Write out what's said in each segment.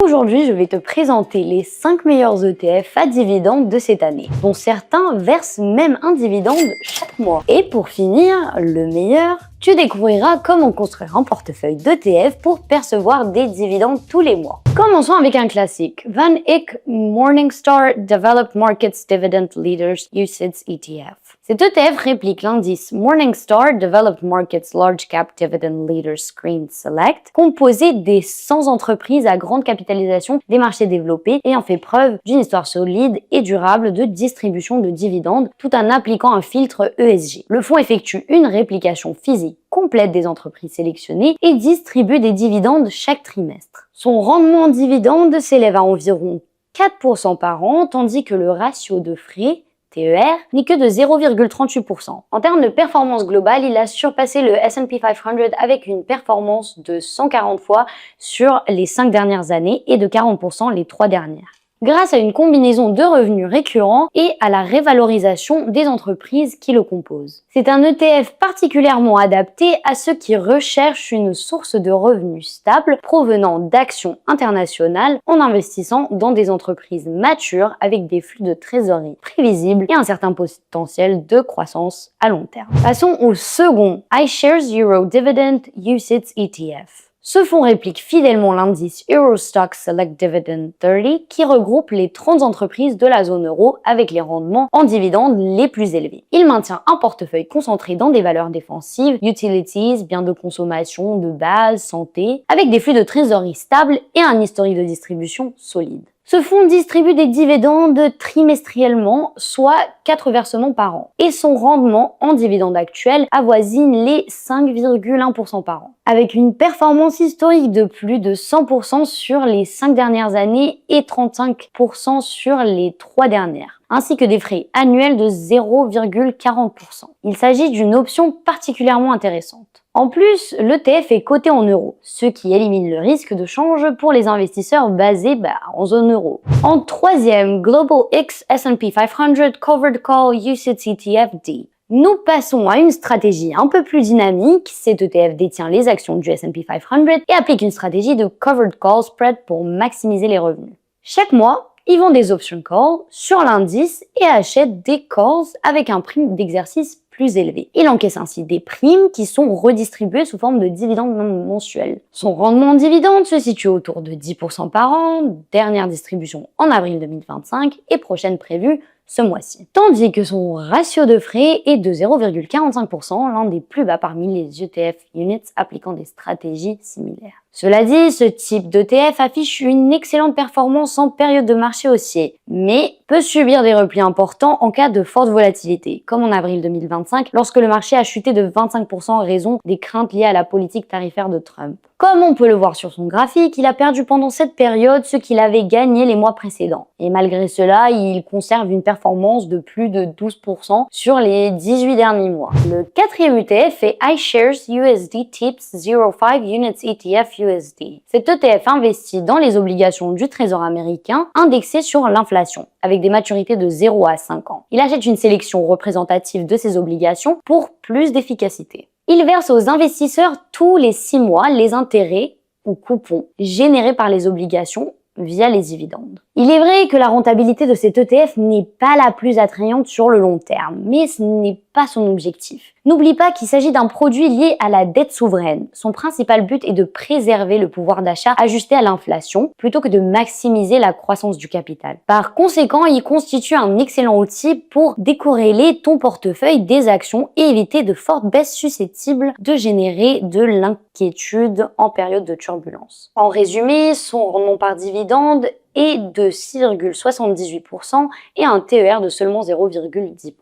Aujourd'hui, je vais te présenter les 5 meilleurs ETF à dividendes de cette année, dont certains versent même un dividende chaque mois. Et pour finir, le meilleur, tu découvriras comment construire un portefeuille d'ETF pour percevoir des dividendes tous les mois. Commençons avec un classique, Van Eck Morningstar Developed Markets Dividend Leaders UCITS ETF. Cet ETF réplique l'indice Morningstar Developed Markets Large Cap Dividend Leaders Screen Select, composé des 100 entreprises à grande capitalisation des marchés développés ayant fait preuve d'une histoire solide et durable de distribution de dividendes tout en appliquant un filtre ESG. Le fonds effectue une réplication physique complète des entreprises sélectionnées et distribue des dividendes chaque trimestre. Son rendement en dividendes s'élève à environ 4% par an, tandis que le ratio de frais TER n'est que de 0,38%. En termes de performance globale, il a surpassé le S&P 500 avec une performance de 140 fois sur les 5 dernières années et de 40% les 3 dernières. Grâce à une combinaison de revenus récurrents et à la révalorisation des entreprises qui le composent. C'est un ETF particulièrement adapté à ceux qui recherchent une source de revenus stable provenant d'actions internationales en investissant dans des entreprises matures avec des flux de trésorerie prévisibles et un certain potentiel de croissance à long terme. Passons au second, iShares Euro Dividend UCITS ETF. Ce fonds réplique fidèlement l'indice Eurostoxx Select Dividend 30 qui regroupe les 30 entreprises de la zone euro avec les rendements en dividendes les plus élevés. Il maintient un portefeuille concentré dans des valeurs défensives, utilities, biens de consommation, de base, santé, avec des flux de trésorerie stables et un historique de distribution solide. Ce fonds distribue des dividendes trimestriellement, soit 4 versements par an. Et son rendement en dividendes actuels avoisine les 5,1% par an. Avec une performance historique de plus de 100% sur les 5 dernières années et 35% sur les 3 dernières, ainsi que des frais annuels de 0,40%. Il s'agit d'une option particulièrement intéressante. En plus, l'ETF est coté en euros, ce qui élimine le risque de change pour les investisseurs basés en zone euro. En troisième, Global X S&P 500 Covered Call UCITS ETF D. Nous passons à une stratégie un peu plus dynamique. Cet ETF détient les actions du S&P 500 et applique une stratégie de Covered Call Spread pour maximiser les revenus. Chaque mois, ils vendent des option calls sur l'indice et achètent des calls avec un prix d'exercice plus élevé. Il encaisse ainsi des primes qui sont redistribuées sous forme de dividendes mensuels. Son rendement en dividendes se situe autour de 10% par an, dernière distribution en avril 2025 et prochaine prévue ce mois-ci. Tandis que son ratio de frais est de 0,45%, l'un des plus bas parmi les ETF units appliquant des stratégies similaires. Cela dit, ce type d'ETF affiche une excellente performance en période de marché haussier, mais peut subir des replis importants en cas de forte volatilité, comme en avril 2025, lorsque le marché a chuté de 25% en raison des craintes liées à la politique tarifaire de Trump. Comme on peut le voir sur son graphique, il a perdu pendant cette période ce qu'il avait gagné les mois précédents. Et malgré cela, il conserve une performance de plus de 12% sur les 18 derniers mois. Le quatrième ETF est iShares USD TIPS 05 Units ETF USD. Cet ETF investit dans les obligations du Trésor américain indexées sur l'inflation, avec des maturités de 0 à 5 ans. Il achète une sélection représentative de ces obligations pour plus d'efficacité. Il verse aux investisseurs tous les 6 mois les intérêts ou coupons générés par les obligations via les dividendes. Il est vrai que la rentabilité de cet ETF n'est pas la plus attrayante sur le long terme, mais ce n'est pas son objectif. N'oublie pas qu'il s'agit d'un produit lié à la dette souveraine. Son principal but est de préserver le pouvoir d'achat ajusté à l'inflation plutôt que de maximiser la croissance du capital. Par conséquent, il constitue un excellent outil pour décorréler ton portefeuille des actions et éviter de fortes baisses susceptibles de générer de l'inquiétude en période de turbulence. En résumé, son rendement par dividende est de 6,78% et un TER de seulement 0,10%.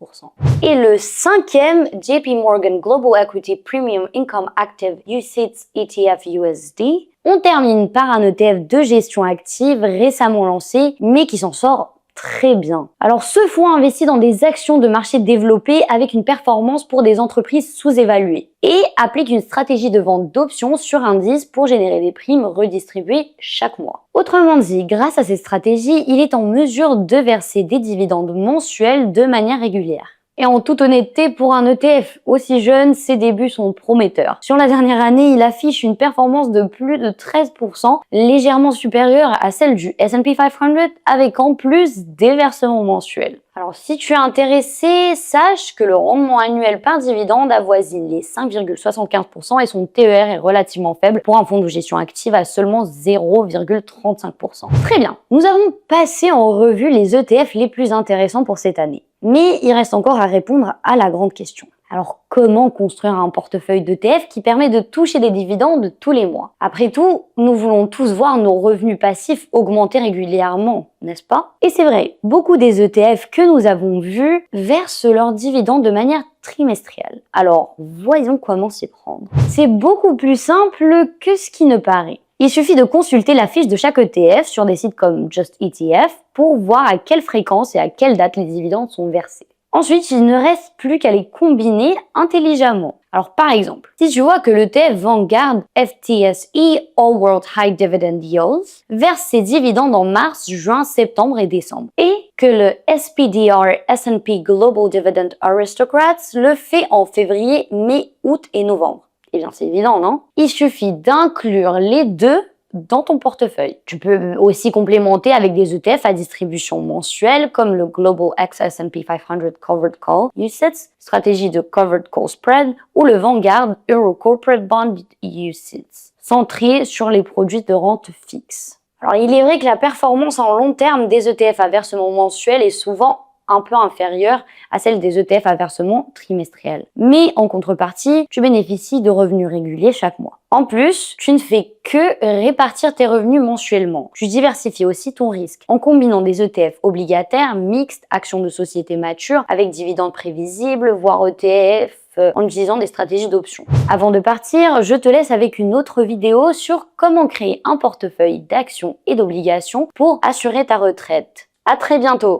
Et le cinquième, JP Morgan Global Equity Premium Income Active UCITS ETF USD. On termine par un ETF de gestion active récemment lancé, mais qui s'en sort très bien. Alors ce fonds investit dans des actions de marché développées avec une performance pour des entreprises sous-évaluées et applique une stratégie de vente d'options sur indice pour générer des primes redistribuées chaque mois. Autrement dit, grâce à cette stratégie, il est en mesure de verser des dividendes mensuels de manière régulière. Et en toute honnêteté, pour un ETF aussi jeune, ses débuts sont prometteurs. Sur la dernière année, il affiche une performance de plus de 13%, légèrement supérieure à celle du S&P 500, avec en plus des versements mensuels. Alors si tu es intéressé, sache que le rendement annuel par dividende avoisine les 5,75% et son TER est relativement faible pour un fonds de gestion active à seulement 0,35%. Très bien, nous avons passé en revue les ETF les plus intéressants pour cette année. Mais il reste encore à répondre à la grande question. Alors comment construire un portefeuille d'ETF qui permet de toucher des dividendes tous les mois? Après tout, nous voulons tous voir nos revenus passifs augmenter régulièrement, n'est-ce pas? Et c'est vrai, beaucoup des ETF que nous avons vus versent leurs dividendes de manière trimestrielle. Alors voyons comment s'y prendre. C'est beaucoup plus simple que ce qui ne paraît. Il suffit de consulter la fiche de chaque ETF sur des sites comme Just ETF pour voir à quelle fréquence et à quelle date les dividendes sont versés. Ensuite, il ne reste plus qu'à les combiner intelligemment. Alors par exemple, si tu vois que l'ETF Vanguard FTSE All World High Dividend Yields verse ses dividendes en mars, juin, septembre et décembre, et que le SPDR S&P Global Dividend Aristocrats le fait en février, mai, août et novembre. Eh bien c'est évident, non? Il suffit d'inclure les deux dans ton portefeuille. Tu peux aussi complémenter avec des ETF à distribution mensuelle comme le Global X S&P 500 Covered Call UCITS, stratégie de Covered Call Spread, ou le Vanguard Euro Corporate Bond UCITS, centré sur les produits de rente fixe. Alors il est vrai que la performance en long terme des ETF à versement mensuel est souvent un peu inférieure à celle des ETF à versement trimestriel. Mais en contrepartie, tu bénéficies de revenus réguliers chaque mois. En plus, tu ne fais que répartir tes revenus mensuellement. Tu diversifies aussi ton risque en combinant des ETF obligataires, mixtes, actions de société matures avec dividendes prévisibles, voire ETF en utilisant des stratégies d'options. Avant de partir, je te laisse avec une autre vidéo sur comment créer un portefeuille d'actions et d'obligations pour assurer ta retraite. À très bientôt!